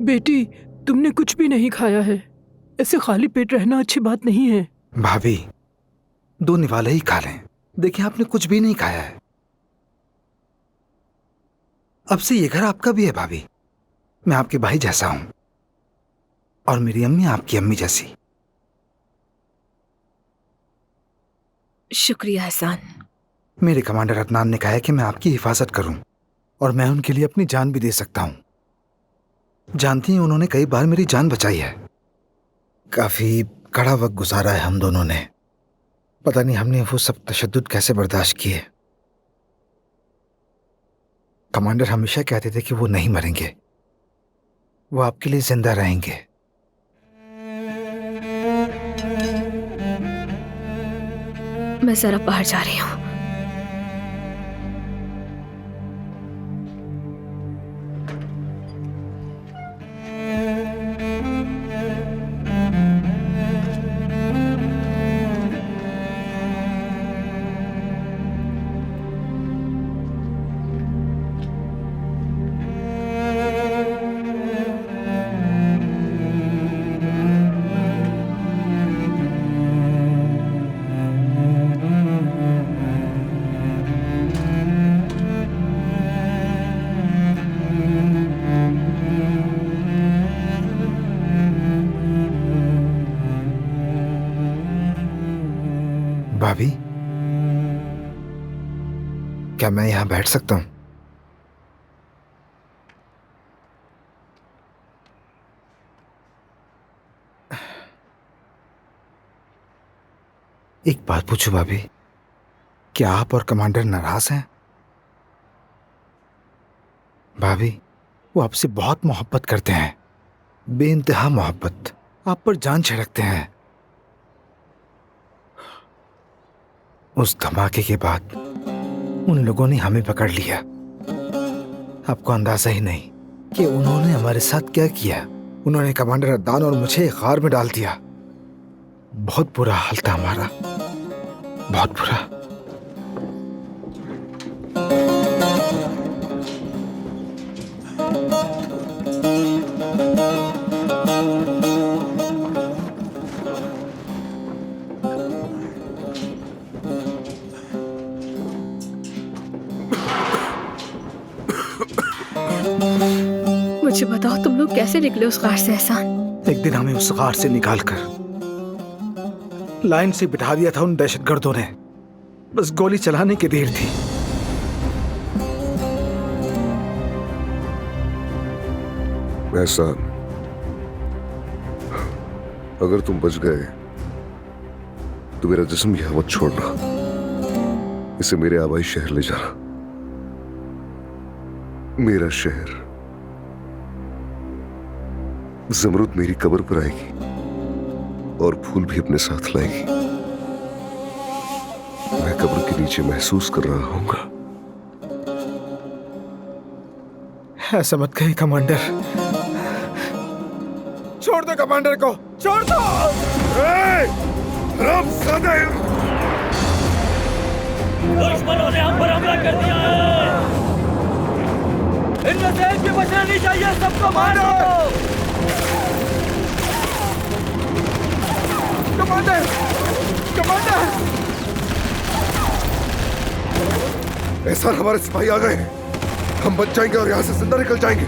बेटी, तुमने कुछ भी नहीं खाया है। ऐसे खाली पेट रहना अच्छी बात नहीं है। भाभी, 2 निवाले ही खा लें। देखिए, आपने कुछ भी नहीं खाया है। अब से ये घर आपका भी है भाभी। मैं आपके भाई जैसा हूं और मेरी अम्मी आपकी अम्मी जैसी। शुक्रिया एहसान। मेरे कमांडर अदनान ने कहा है कि मैं आपकी हिफाजत करूं और मैं उनके लिए अपनी जान भी दे सकता हूं। जानती हैं, उन्होंने कई बार मेरी जान बचाई है। काफी कड़ा वक्त गुजारा है हम दोनों ने। पता नहीं हमने वो सब तशद्दुद कैसे बर्दाश्त किए। कमांडर हमेशा कहते थे कि वो नहीं मरेंगे, वो आपके लिए जिंदा रहेंगे। मैं जरा बाहर जा रही हूँ। भाभी, क्या मैं यहां बैठ सकता हूं? एक बात पूछूं भाभी, क्या आप और कमांडर नाराज हैं? भाभी, वो आपसे बहुत मोहब्बत करते हैं, बेइंतहा मोहब्बत। आप पर जान छिड़कते हैं। उस धमाके के बाद उन लोगों ने हमें पकड़ लिया। आपको अंदाजा ही नहीं कि उन्होंने हमारे साथ क्या किया। उन्होंने कमांडर अदनान और मुझे एक गार में डाल दिया। बहुत बुरा हाल था हमारा, बहुत बुरा। मुझे बताओ, तुम लोग कैसे निकले उस गार से एहसान? एक दिन हमें उस गार से निकालकर लाइन से बिठा दिया था उन दहशतगर्दों ने। बस गोली चलाने की देर थी। एहसान, अगर तुम बच गए तो मेरा जिस्म यहां मत छोड़ना। इसे मेरे आबाई शहर ले जाना। मेरा शहर। ज़मरुद मेरी कब्र पर आएगी और फूल भी अपने साथ लाएगी। मैं कब्र के नीचे महसूस कर रहा हूंगा। ऐसा मत कहें कमांडर। छोड़ दो कमांडर को, छोड़ दो। दुश्मनों ने हम पर हमला कर दिया है। इनमें से एक भी बचना नहीं चाहिए, सबको मारो। Commander, commander. एहसान, हमारे सिपाही आ गए हैं। हम बच जाएंगे और यहां से जिंदा निकल जाएंगे।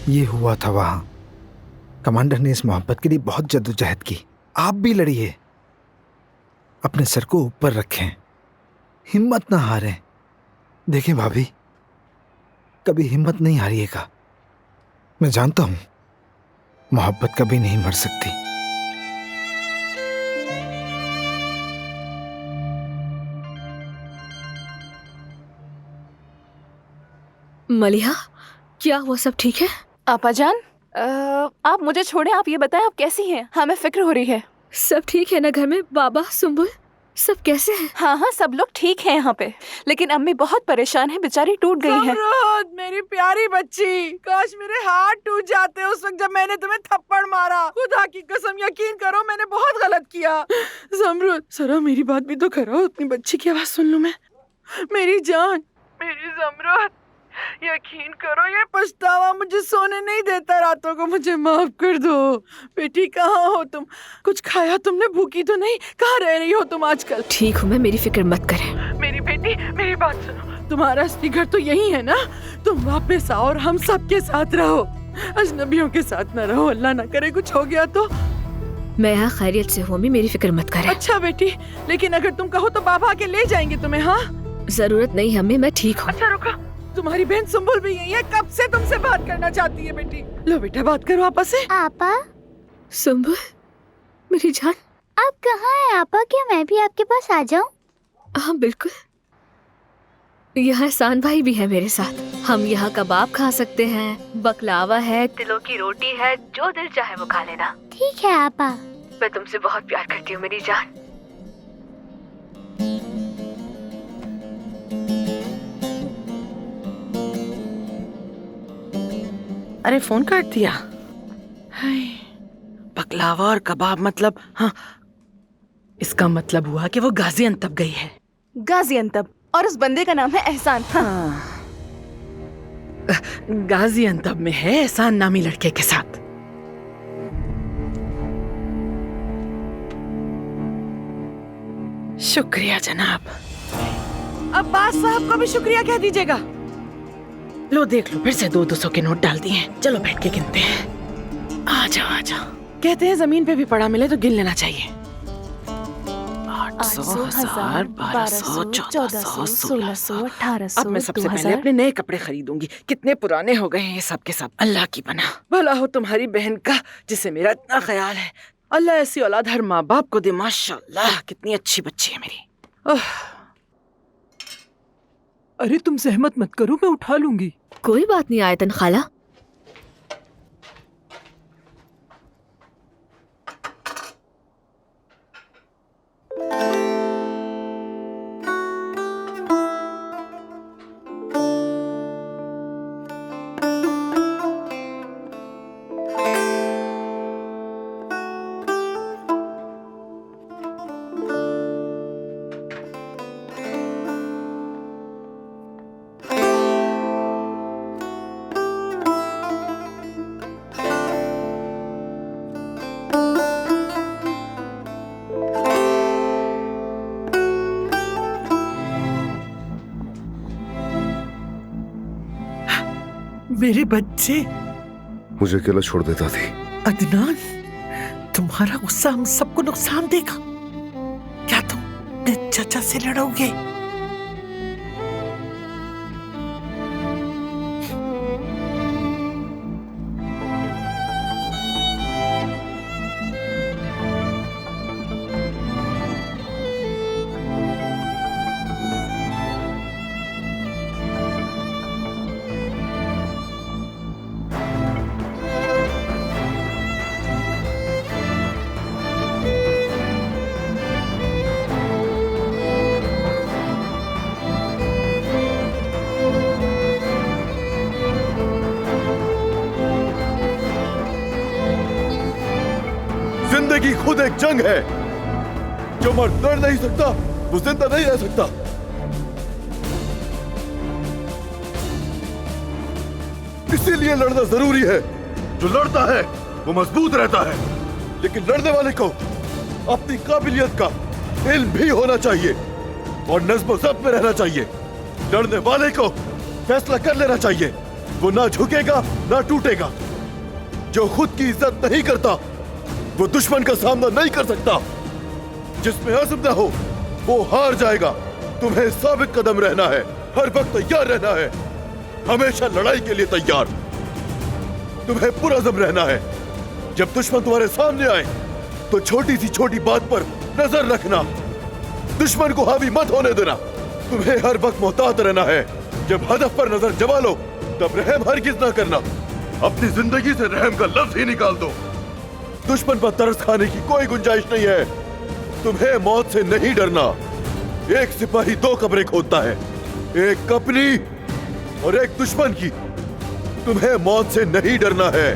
ये हुआ था वहां। कमांडर ने इस मोहब्बत के लिए बहुत जद्दोजहद की। आप भी लड़िए, अपने सर को ऊपर रखें, हिम्मत ना हारें। देखें भाभी, कभी हिम्मत नहीं हारिएगा। मैं जानता हूं मोहब्बत कभी नहीं मर सकती। मलिहा, क्या हुआ? सब ठीक है? आपाजान, आप मुझे छोड़े। आप ये बताएं, आप कैसी हैं? हमें फिक्र हो रही है। सब ठीक है ना घर में? बाबा, सुंबुल सब कैसे हैं? हाँ हाँ, सब लोग ठीक हैं यहाँ पे, लेकिन अम्मी बहुत परेशान है, बेचारी टूट गई है। ज़मरुद, मेरी प्यारी बच्ची, काश मेरे हाथ टूट जाते उस वक्त जब मैंने तुम्हें थप्पड़ मारा। खुदा की कसम, यकीन करो मैंने बहुत गलत किया। ज़मरुद, जरा मेरी बात भी तो करो, अपनी बच्ची की आवाज सुन लूं मैं। मेरी जान, मेरी ज़मरुद, यकीन करो ये पछतावा मुझे सोने नहीं देता रातों को। मुझे माफ कर दो। बेटी कहाँ हो तुम? कुछ खाया तुमने? भूखी तो नहीं? कहाँ रह रही हो तुम आजकल? ठीक हूँ मैं, मेरी फिक्र मत करें। मेरी बेटी, मेरी बात सुनो। तुम्हारा असली घर तो यही है ना? तुम वापस आओ और हम सबके साथ रहो, अजनबियों के साथ न रहो। अल्लाह ना करे कुछ हो गया तो। मैं यहाँ खैरियत से हूँ अम्मी, मेरी फिक्र मत करें। अच्छा बेटी, लेकिन अगर तुम कहो तो बाबा आके ले जाएंगे तुम्हें। हाँ, जरूरत नहीं अम्मी, मैं ठीक हूँ। अच्छा रुको, तुम्हारी बहन सुंबुल भी यही है, कब से तुमसे बात करना चाहती है बेटी। लो बेटा, बात करो आपस से। आपा, सुंबुल मेरी जान, आप कहाँ हैं आपा? क्या मैं भी आपके पास आ जाऊं? हाँ बिल्कुल, यहाँ एहसान भाई भी है मेरे साथ। हम यहाँ कबाब खा सकते हैं, बकलावा है, तिलों की रोटी है, जो दिल चाहे वो खा लेना। ठीक है आपा। मैं तुमसे बहुत प्यार करती हूँ मेरी जान। अरे फोन काट दिया। हाय, बकलावा और कबाब मतलब, हाँ इसका मतलब हुआ कि वो गाजियाबाद गई है। गाजियाबाद, और उस बंदे का नाम है एहसान। हाँ, गाजियाबाद में है एहसान नामी लड़के के साथ। शुक्रिया जनाब। अब्बास साहब को भी शुक्रिया कह दीजिएगा। लो देख लो, फिर से 200 के नोट डाल दिए हैं। चलो बैठ के गिनते हैं। आ जाओ आ जाओ। कहते हैं जमीन पे भी पड़ा मिले तो गिन लेना चाहिए। 800, 1000, 1200, 1400, 1600, 1800। अब मैं सबसे पहले अपने नए कपड़े खरीदूंगी। कितने पुराने हो गए हैं ये सब के सब। अल्लाह की पनाह। भला हो तुम्हारी बहन का जिसे मेरा इतना ख्याल है। अल्लाह ऐसी औलाद हर माँ बाप को दे। माशाल्लाह, कितनी अच्छी बच्ची है मेरी। अरे तुम सहमत मत करो, मैं उठा लूंगी। कोई बात नहीं आयतन खाला। मेरे बच्चे, मुझे अकेला छोड़ देता थी। अदनान, तुम्हारा गुस्सा हम सबको नुकसान देगा। क्या तुम अपने चाचा से लड़ोगे? जिंदगी खुद एक जंग है। जो मर्द लड़ नहीं सकता वो जिंदा नहीं रह सकता। इसीलिए लड़ना जरूरी है। जो लड़ता है वो मजबूत रहता है, लेकिन लड़ने वाले को अपनी काबिलियत का इल्म भी होना चाहिए और नज़्म ज़ब्त में रहना चाहिए। लड़ने वाले को फैसला कर लेना चाहिए, वो ना झुकेगा ना टूटेगा। जो खुद की इज्जत नहीं करता वो दुश्मन का सामना नहीं कर सकता। जिसमें अज़्म ना हो वो हार जाएगा। तुम्हें साबित कदम रहना है, हर वक्त तैयार रहना है, हमेशा लड़ाई के लिए तैयार। तुम्हें पुरअज़्म रहना है। जब दुश्मन तुम्हारे सामने आए तो छोटी सी छोटी बात पर नजर रखना, दुश्मन को हावी मत होने देना। तुम्हें हर वक्त मोहतात रहना है। जब हदफ पर नजर जमा लो तब रहम हरगिज ना करना। अपनी जिंदगी से रहम का लफ्ज ही निकाल दो। दुश्मन पर तरस खाने की कोई गुंजाइश नहीं है। तुम्हें मौत से नहीं डरना। एक सिपाही 2 कब्रें खोदता है, एक अपनी और एक दुश्मन की। तुम्हें मौत से नहीं डरना है।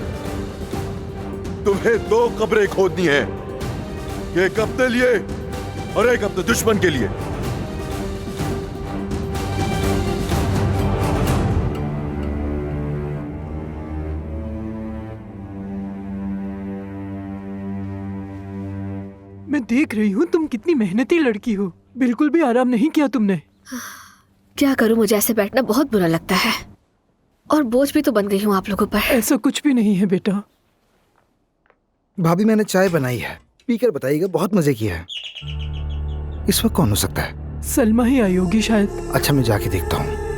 तुम्हें 2 कब्रें खोदनी है, एक अपने लिए और एक अपने दुश्मन के लिए। मैं देख रही हूँ तुम कितनी मेहनती लड़की हो। बिल्कुल भी आराम नहीं किया तुमने। क्या करूं, मुझे ऐसे बैठना बहुत बुरा लगता है और बोझ भी तो बन गई हूँ आप लोगों पर। ऐसा कुछ भी नहीं है बेटा। भाभी मैंने चाय बनाई है, पीकर बताइएगा। बहुत मजे की है। इस वक्त कौन हो सकता है? सलमा ही आई होगी शायद। अच्छा मैं जाके देखता हूँ।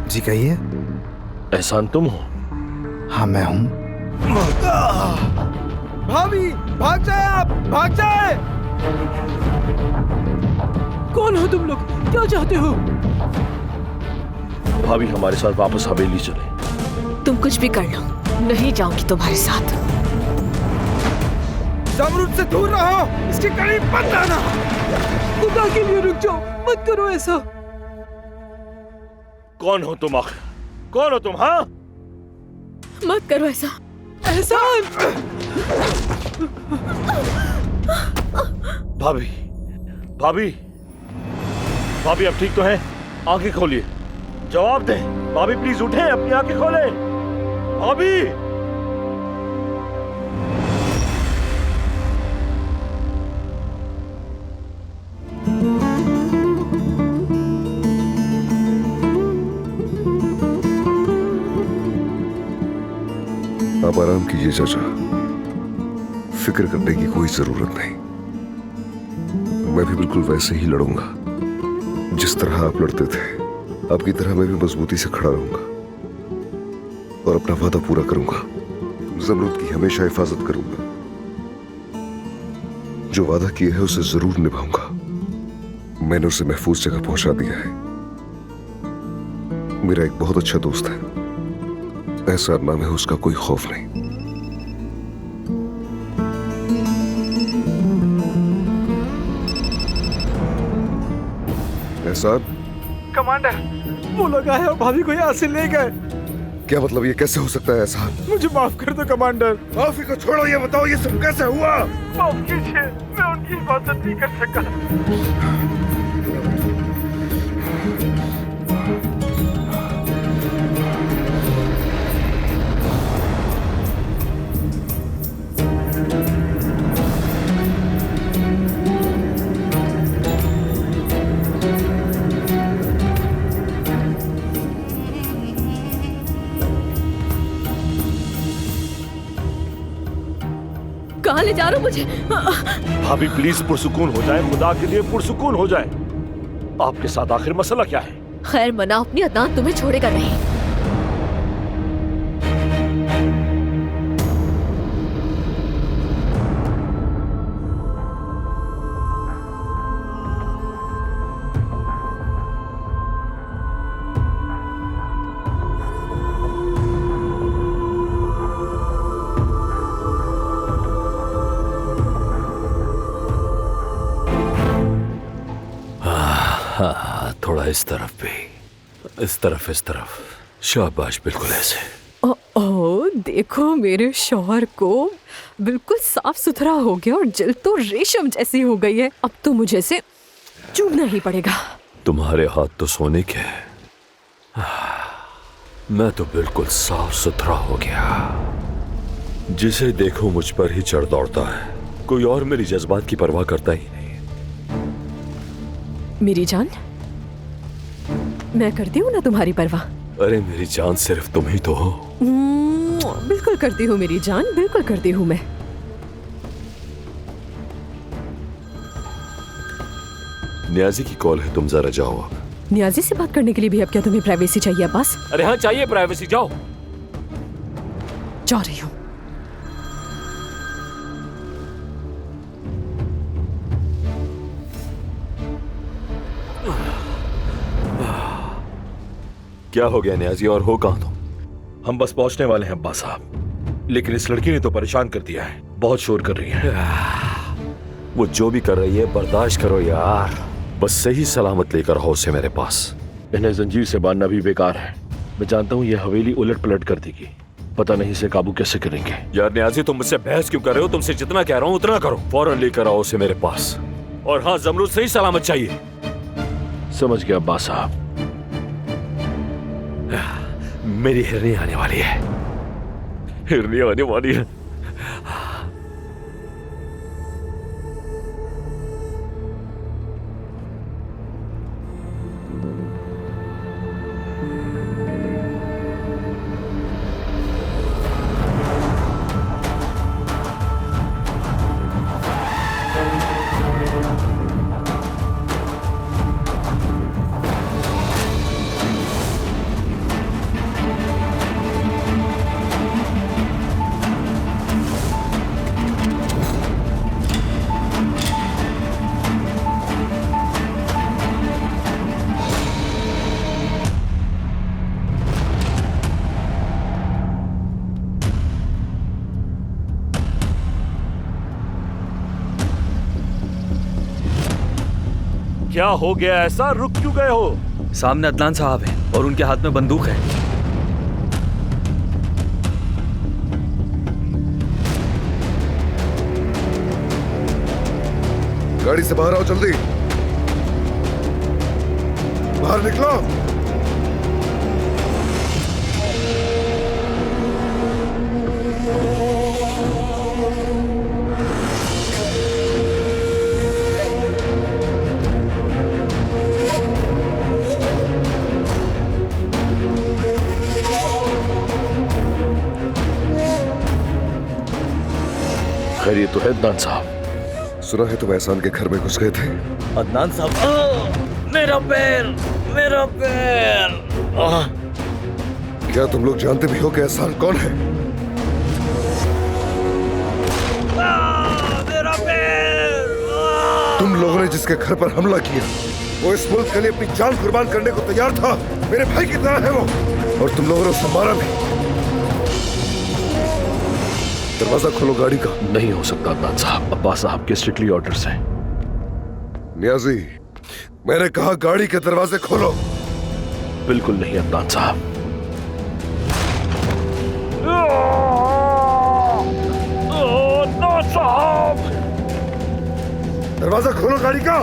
जी कहिए। एहसान तुम हो? हाँ मैं हूँ। भाभी भाग जाए, आप भाग जाए। कौन हो तुम लोग? क्या चाहते हो? भाभी हमारे साथ वापस हवेली चले। तुम कुछ भी कर लो, नहीं जाऊंगी तुम्हारे साथ। ज़मरूद से दूर रहो, इसके करीब मत आना। खुदा के लिए रुक जाओ, मत करो ऐसा। कौन हो तुम आखिर? कौन हो तुम? हाँ, मत करो ऐसा। एहसान! भाभी भाभी भाभी अब ठीक तो हैं? आंखें खोलिए, जवाब दें। भाभी प्लीज उठें, अपनी आंखें खोलें। भाभी आप आराम कीजिए चाचा, फिक्र करने की कोई जरूरत नहीं। मैं भी बिल्कुल वैसे ही लड़ूंगा जिस तरह आप लड़ते थे। आपकी तरह मैं भी मजबूती से खड़ा रहूंगा और अपना वादा पूरा करूंगा। ज़मरूद की हमेशा हिफाजत करूंगा। जो वादा किया है उसे जरूर निभाऊंगा। मैंने उसे महफूज जगह पहुंचा दिया है। मेरा एक बहुत अच्छा दोस्त है, ऐसा नाम है, उसका कोई खौफ नहीं। एहसान, कमांडर, वो लोग आए और भाभी को यहाँ से ले गए। क्या मतलब? ये कैसे हो सकता है एहसान? मुझे माफ कर दो कमांडर। माफी को छोड़ो, ये बताओ ये सब कैसे हुआ? माफ कीजिए, मैं उनकी हिफाजत नहीं कर सका। कहाँ ले जा रहे हो मुझे? भाभी प्लीज पुरसुकून हो जाए, खुदा के लिए पुरसुकून हो जाए। आपके साथ आखिर मसला क्या है? खैर मना, अपनी अदान तुम्हें छोड़ेगा नहीं। हाँ, थोड़ा इस तरफ भी, इस तरफ, इस तरफ। शाबाश, बिल्कुल ऐसे। ओह देखो मेरे शौहर को, बिल्कुल साफ सुथरा हो गया और जल्द तो रेशम जैसी हो गई है। अब तो मुझे से चूमना ही पड़ेगा। तुम्हारे हाथ तो सोने के हैं। मैं तो बिल्कुल साफ सुथरा हो गया। जिसे देखो मुझ पर ही चढ़ दौड़ता है, कोई और मेरी जज्बात की परवाह करता ही नहीं। मेरी जान, मैं करती हूँ ना तुम्हारी परवाह। अरे मेरी जान, सिर्फ तुम ही तो हो। बिल्कुल करती हूँ मेरी जान, बिल्कुल करती हूँ मैं। नियाजी की कॉल है, तुम जरा जाओ अब। नियाजी से बात करने के लिए भी अब क्या तुम्हें प्राइवेसी चाहिए अब्बास? अरे हाँ चाहिए प्राइवेसी, जाओ। जा रही हूँ। क्या हो गया न्याजी, और हो कहाँ तुम? हम बस पहुंचने वाले हैं अब्बास साहब, लेकिन इस लड़की ने तो परेशान कर दिया है, बहुत शोर कर रही है। वो जो भी कर रही है बर्दाश्त करो यार, बस सही सलामत लेकर आओ उसे मेरे पास। इन्हें जंजीर से बांधना भी बेकार है। मैं जानता हूँ ये हवेली उलट पलट कर देगी, पता नहीं इसे काबू कैसे करेंगे। यार न्याजी, तुम मुझसे बहस क्यों कर रहे हो? तुमसे जितना कह रहा हूँ उतना करो। फौरन लेकर आओ उसे मेरे पास। और हाँ, जमरूद सही सलामत चाहिए। समझ गया अब्बास साहब। मेरी हिरनी आने वाली है, हिरनी आने वाली है। क्या हो गया ऐसा, रुक क्यों गए हो? सामने अदनान साहब हैं और उनके हाथ में बंदूक है। गाड़ी से बाहर आओ, जल्दी बाहर निकलो। खैरियत तो है अदनान साहब? सुना है तुम एहसान के घर में घुस गए थे। अदनान साहब, मेरा पैर, मेरा पैर। क्या तुम लोग जानते भी हो कि एहसान कौन है? मेरा पैर। तुम लोगों ने जिसके घर पर हमला किया वो इस मुल्क के लिए अपनी जान कुर्बान करने को तैयार था। मेरे भाई की तरह है वो, और तुम लोगों ने उसे मारा भी। दरवाजा खोलो गाड़ी का। नहीं हो सकता अदनान साहब, अब्बास साहब के स्ट्रिक्टली ऑर्डर्स हैं। नियाजी, मैंने कहा गाड़ी के दरवाजे खोलो। बिल्कुल नहीं अदनान साहब। दरवाजा खोलो गाड़ी का।